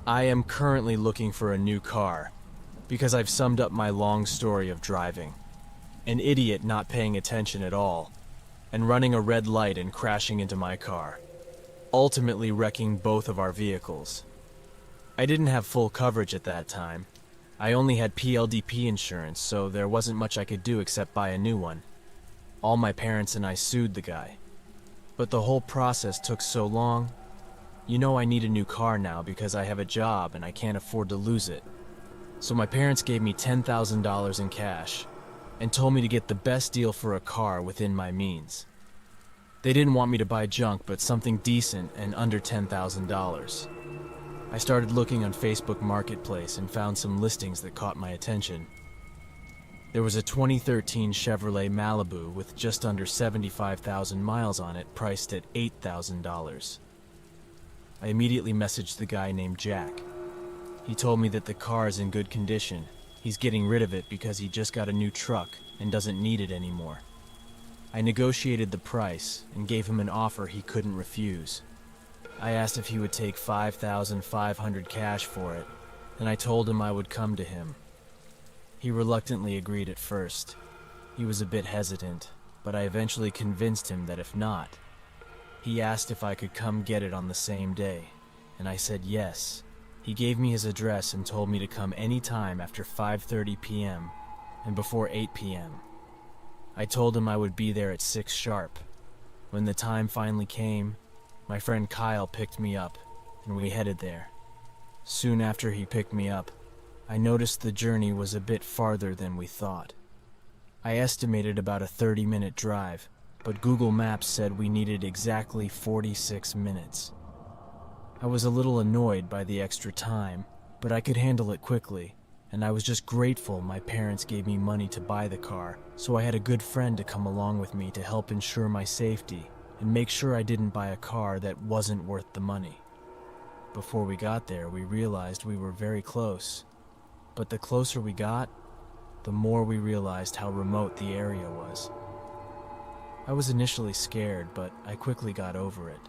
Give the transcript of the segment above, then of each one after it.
I am currently looking for a new car because I've summed up my long story of driving. An idiot not paying attention at all and running a red light and crashing into my car, ultimately wrecking both of our vehicles. I didn't have full coverage at that time. I only had PLDP insurance, so there wasn't much I could do except buy a new one. All my parents and I sued the guy. But the whole process took so long. You know, I need a new car now because I have a job and I can't afford to lose it. So my parents gave me $10,000 in cash and told me to get the best deal for a car within my means. They didn't want me to buy junk, but something decent and under $10,000. I started looking on Facebook Marketplace and found some listings that caught my attention. There was a 2013 Chevrolet Malibu with just under 75,000 miles on it, priced at $8,000. I immediately messaged the guy named Jack. He told me that the car is in good condition. He's getting rid of it because he just got a new truck and doesn't need it anymore. I negotiated the price and gave him an offer he couldn't refuse. I asked if he would take $5,500 cash for it, and I told him I would come to him. He reluctantly agreed at first. He was a bit hesitant, but I eventually convinced him that if not, he asked if I could come get it on the same day, and I said yes. He gave me his address and told me to come any time after 5:30 p.m. and before 8 p.m. I told him I would be there at 6 sharp. When the time finally came, my friend Kyle picked me up, and we headed there. Soon after he picked me up, I noticed the journey was a bit farther than we thought. I estimated about a 30-minute drive, but Google Maps said we needed exactly 46 minutes. I was a little annoyed by the extra time, but I could handle it quickly, and I was just grateful my parents gave me money to buy the car, so I had a good friend to come along with me to help ensure my safety and make sure I didn't buy a car that wasn't worth the money. Before we got there, we realized we were very close, but the closer we got, the more we realized how remote the area was. I was initially scared, but I quickly got over it.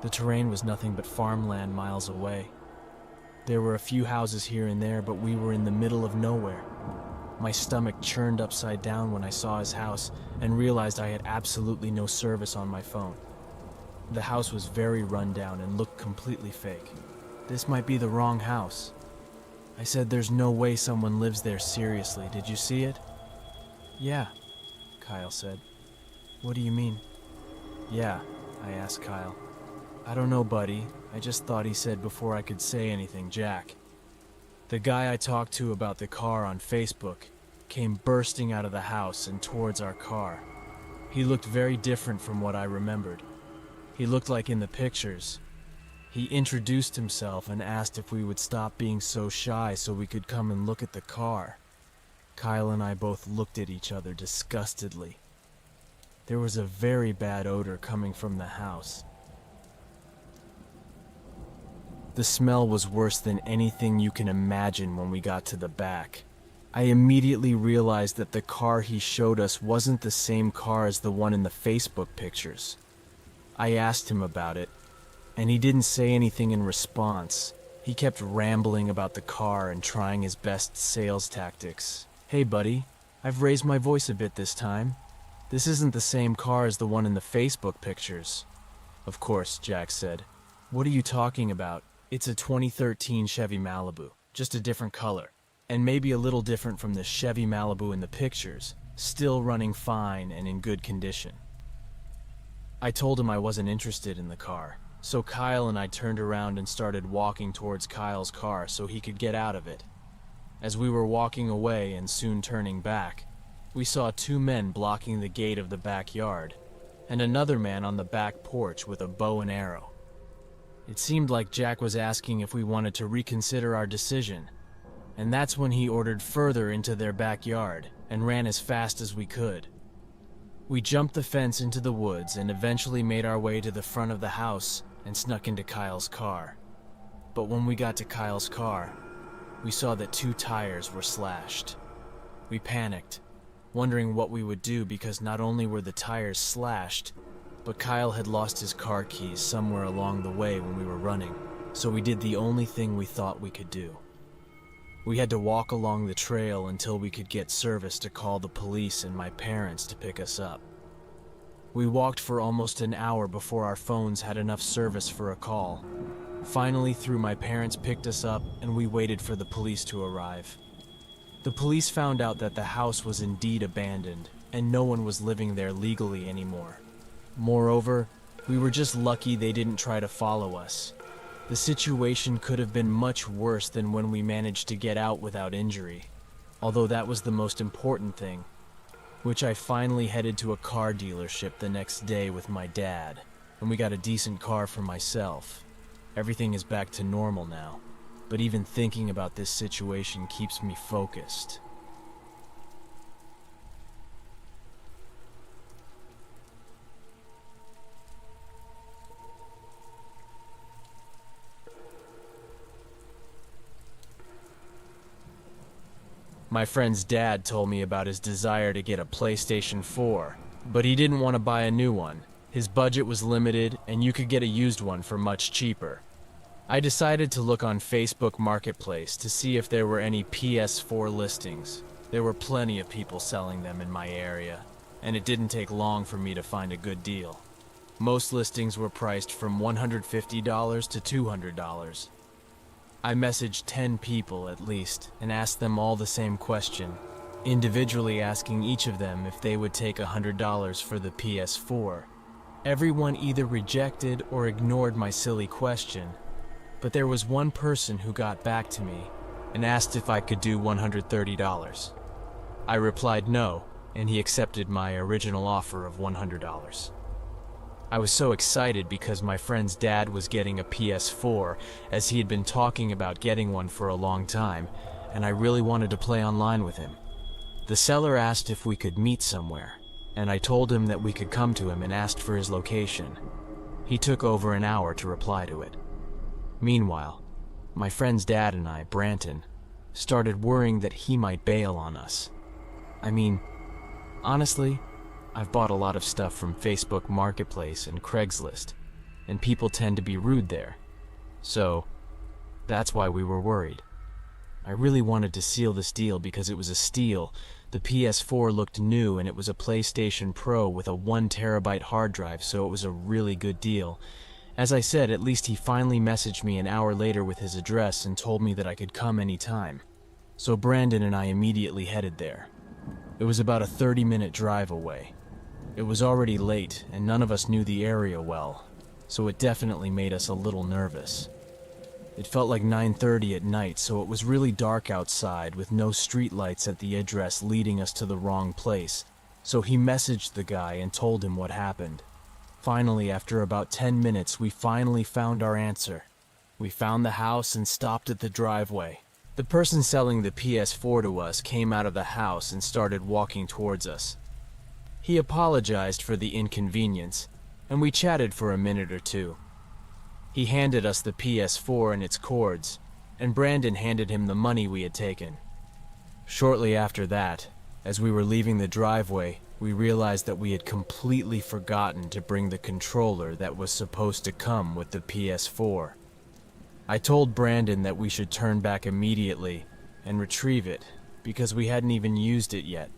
The terrain was nothing but farmland miles away. There were a few houses here and there, but we were in the middle of nowhere. My stomach churned upside down when I saw his house and realized I had absolutely no service on my phone. The house was very run down and looked completely fake. This might be the wrong house. I said, "There's no way someone lives there, seriously. Did you see it?" "Yeah," Kyle said. "What do you mean?" "Yeah," I asked Kyle. "I don't know, buddy. I just thought he said before I could say anything, Jack." The guy I talked to about the car on Facebook came bursting out of the house and towards our car. He looked very different from what I remembered. He looked like in the pictures. He introduced himself and asked if we would stop being so shy so we could come and look at the car. Kyle and I both looked at each other disgustedly. There was a very bad odor coming from the house. The smell was worse than anything you can imagine when we got to the back. I immediately realized that the car he showed us wasn't the same car as the one in the Facebook pictures. I asked him about it, and he didn't say anything in response. He kept rambling about the car and trying his best sales tactics. "Hey buddy, I've raised my voice a bit this time. This isn't the same car as the one in the Facebook pictures." "Of course," Jack said. "What are you talking about? It's a 2013 Chevy Malibu, just a different color, and maybe a little different from the Chevy Malibu in the pictures, still running fine and in good condition." I told him I wasn't interested in the car, so Kyle and I turned around and started walking towards Kyle's car so he could get out of it. As we were walking away and soon turning back, we saw 2 men blocking the gate of the backyard, and another man on the back porch with a bow and arrow. It seemed like Jack was asking if we wanted to reconsider our decision, and that's when he ordered further into their backyard and ran as fast as we could. We jumped the fence into the woods and eventually made our way to the front of the house and snuck into Kyle's car. But when we got to Kyle's car, we saw that 2 tires were slashed. We panicked, wondering what we would do because not only were the tires slashed, but Kyle had lost his car keys somewhere along the way when we were running, so we did the only thing we thought we could do. We had to walk along the trail until we could get service to call the police and my parents to pick us up. We walked for almost an hour before our phones had enough service for a call. Finally, my parents picked us up and we waited for the police to arrive. The police found out that the house was indeed abandoned and no one was living there legally anymore. Moreover, we were just lucky they didn't try to follow us. The situation could have been much worse than when we managed to get out without injury, although that was the most important thing, which I finally headed to a car dealership the next day with my dad, and we got a decent car for myself. Everything is back to normal now, but even thinking about this situation keeps me focused. My friend's dad told me about his desire to get a PlayStation 4, but he didn't want to buy a new one. His budget was limited, and you could get a used one for much cheaper. I decided to look on Facebook Marketplace to see if there were any PS4 listings. There were plenty of people selling them in my area, and it didn't take long for me to find a good deal. Most listings were priced from $150 to $200. I messaged 10 people at least and asked them all the same question, individually asking each of them if they would take $100 for the PS4. Everyone either rejected or ignored my silly question, but there was one person who got back to me and asked if I could do $130. I replied no, and he accepted my original offer of $100. I was so excited because my friend's dad was getting a PS4, as he had been talking about getting one for a long time, and I really wanted to play online with him. The seller asked if we could meet somewhere, and I told him that we could come to him and asked for his location. He took over an hour to reply to it. Meanwhile, my friend's dad and I, Breakin, started worrying that he might bail on us. I mean, honestly, I've bought a lot of stuff from Facebook Marketplace and Craigslist, and people tend to be rude there. So, that's why we were worried. I really wanted to seal this deal because it was a steal. The PS4 looked new and it was a PlayStation Pro with a 1 terabyte hard drive, so it was a really good deal. As I said, at least he finally messaged me an hour later with his address and told me that I could come anytime. So Brandon and I immediately headed there. It was about a 30-minute drive away. It was already late, and none of us knew the area well, so it definitely made us a little nervous. It felt like 9:30 at night, so it was really dark outside with no streetlights at the address leading us to the wrong place, so he messaged the guy and told him what happened. Finally, after about 10 minutes, we finally found our answer. We found the house and stopped at the driveway. The person selling the PS4 to us came out of the house and started walking towards us. He apologized for the inconvenience, and we chatted for a minute or two. He handed us the PS4 and its cords, and Brandon handed him the money we had taken. Shortly after that, as we were leaving the driveway, we realized that we had completely forgotten to bring the controller that was supposed to come with the PS4. I told Brandon that we should turn back immediately and retrieve it, because we hadn't even used it yet.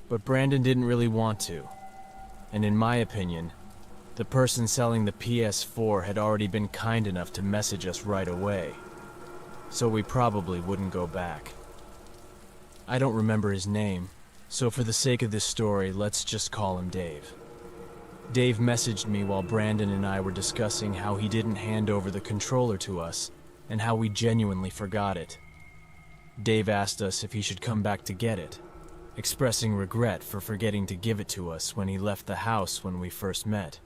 But Brandon didn't really want to, and in my opinion, the person selling the PS4 had already been kind enough to message us right away, so we probably wouldn't go back. I don't remember his name, so for the sake of this story, let's just call him Dave. Dave messaged me while Brandon and I were discussing how he didn't hand over the controller to us, and how we genuinely forgot it. Dave asked us if he should come back to get it, expressing regret for forgetting to give it to us when he left the house when we first met.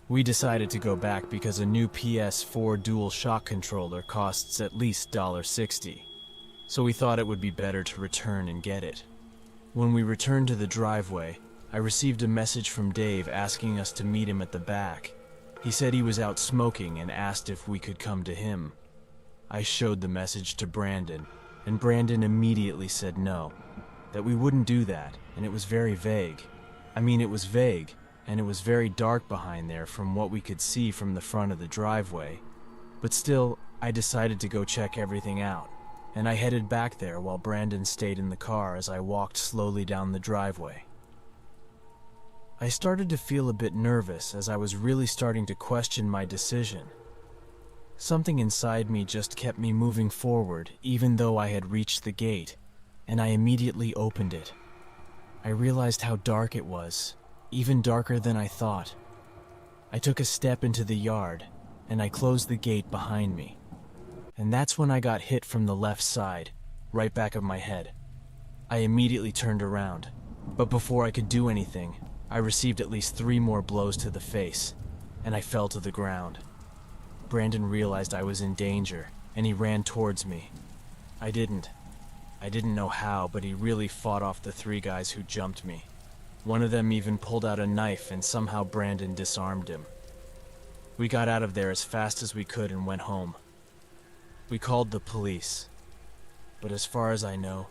We decided to go back because a new PS4 dual shock controller costs at least $60, so we thought it would be better to return and get it. When we returned to the driveway, I received a message from Dave asking us to meet him at the back. He said he was out smoking and asked if we could come to him. I showed the message to Brandon, and Brandon immediately said no, that we wouldn't do that, and it was very vague. It was vague, and it was very dark behind there from what we could see from the front of the driveway. But still, I decided to go check everything out, and I headed back there while Brandon stayed in the car as I walked slowly down the driveway. I started to feel a bit nervous as I was really starting to question my decision. Something inside me just kept me moving forward even though I had reached the gate, and I immediately opened it. I realized how dark it was, even darker than I thought. I took a step into the yard, and I closed the gate behind me. And that's when I got hit from the left side, right back of my head. I immediately turned around, but before I could do anything, I received at least 3 more blows to the face, and I fell to the ground. Brandon realized I was in danger, and he ran towards me. I didn't know how, but he really fought off the 3 guys who jumped me. One of them even pulled out a knife, and somehow Brandon disarmed him. We got out of there as fast as we could and went home. We called the police, but as far as I know,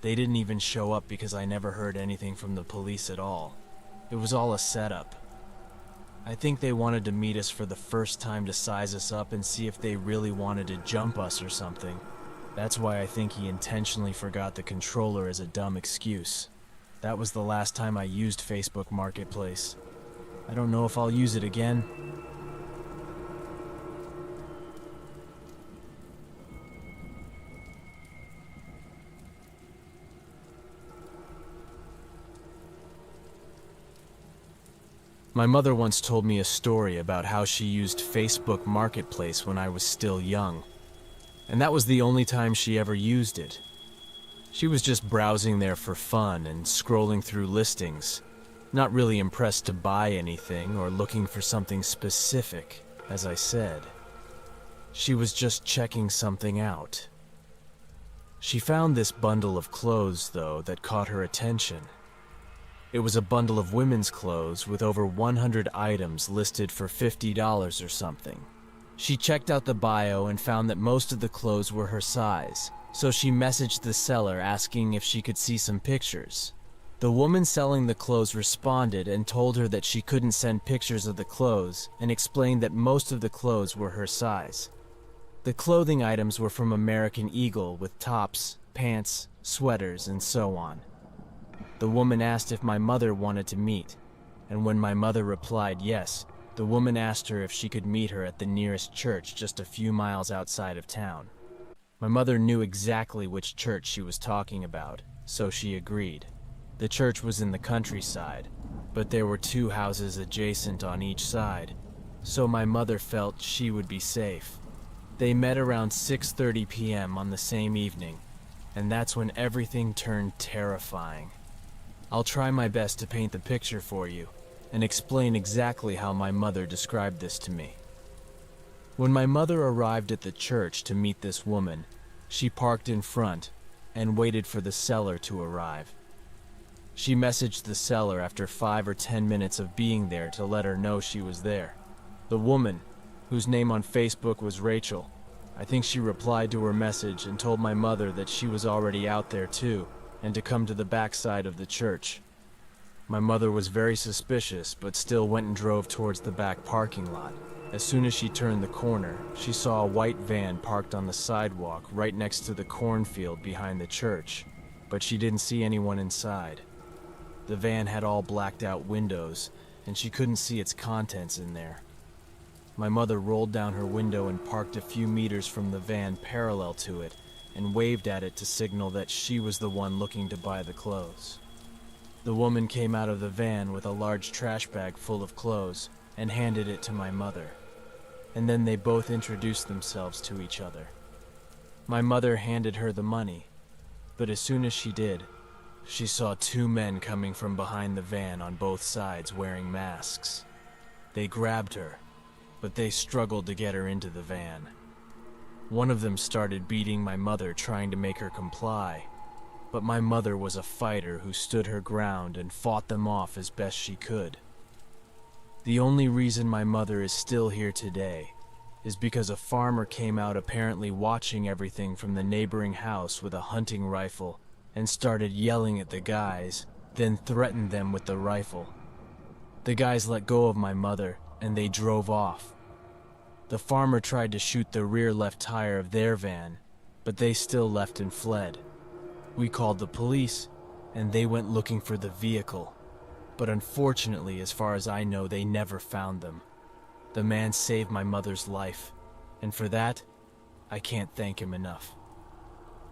they didn't even show up because I never heard anything from the police at all. It was all a setup. I think they wanted to meet us for the first time to size us up and see if they really wanted to jump us or something. That's why I think he intentionally forgot the controller as a dumb excuse. That was the last time I used Facebook Marketplace. I don't know if I'll use it again. My mother once told me a story about how she used Facebook Marketplace when I was still young, and that was the only time she ever used it. She was just browsing there for fun and scrolling through listings, not really impressed to buy anything or looking for something specific, as I said. She was just checking something out. She found this bundle of clothes, though, that caught her attention. It was a bundle of women's clothes with over 100 items listed for $50 or something. She checked out the bio and found that most of the clothes were her size, so she messaged the seller asking if she could see some pictures. The woman selling the clothes responded and told her that she couldn't send pictures of the clothes and explained that most of the clothes were her size. The clothing items were from American Eagle with tops, pants, sweaters, and so on. The woman asked if my mother wanted to meet, and when my mother replied yes, the woman asked her if she could meet her at the nearest church just a few miles outside of town. My mother knew exactly which church she was talking about, so she agreed. The church was in the countryside, but there were 2 houses adjacent on each side, so my mother felt she would be safe. They met around 6:30 p.m. on the same evening, and that's when everything turned terrifying. I'll try my best to paint the picture for you and explain exactly how my mother described this to me. When my mother arrived at the church to meet this woman, she parked in front and waited for the seller to arrive. She messaged the seller after 5 or 10 minutes of being there to let her know she was there. The woman, whose name on Facebook was Rachel, I think she replied to her message and told my mother that she was already out there too, and to come to the back side of the church. My mother was very suspicious, but still went and drove towards the back parking lot. As soon as she turned the corner, she saw a white van parked on the sidewalk right next to the cornfield behind the church, but she didn't see anyone inside. The van had all blacked out windows, and she couldn't see its contents in there. My mother rolled down her window and parked a few meters from the van parallel to it, and waved at it to signal that she was the one looking to buy the clothes. The woman came out of the van with a large trash bag full of clothes and handed it to my mother, and then they both introduced themselves to each other. My mother handed her the money, but as soon as she did, she saw 2 men coming from behind the van on both sides wearing masks. They grabbed her, but they struggled to get her into the van. One of them started beating my mother, trying to make her comply, but my mother was a fighter who stood her ground and fought them off as best she could. The only reason my mother is still here today is because a farmer came out apparently watching everything from the neighboring house with a hunting rifle and started yelling at the guys, then threatened them with the rifle. The guys let go of my mother and they drove off. The farmer tried to shoot the rear left tire of their van, but they still left and fled. We called the police, and they went looking for the vehicle. But unfortunately, as far as I know, they never found them. The man saved my mother's life, and for that, I can't thank him enough.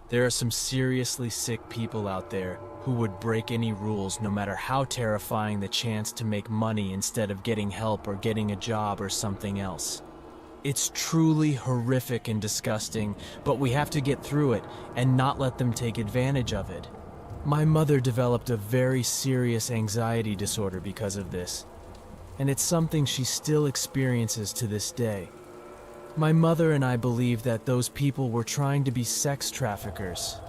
There are some seriously sick people out there who would break any rules no matter how terrifying the chance to make money instead of getting help or getting a job or something else. It's truly horrific and disgusting, but we have to get through it and not let them take advantage of it. My mother developed a very serious anxiety disorder because of this, and it's something she still experiences to this day. My mother and I believe that those people were trying to be sex traffickers.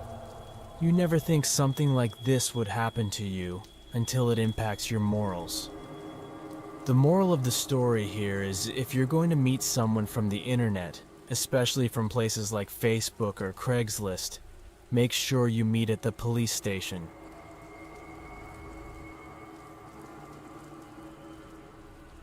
You never think something like this would happen to you until it impacts your morals. The moral of the story here is if you're going to meet someone from the internet, especially from places like Facebook or Craigslist, make sure you meet at the police station.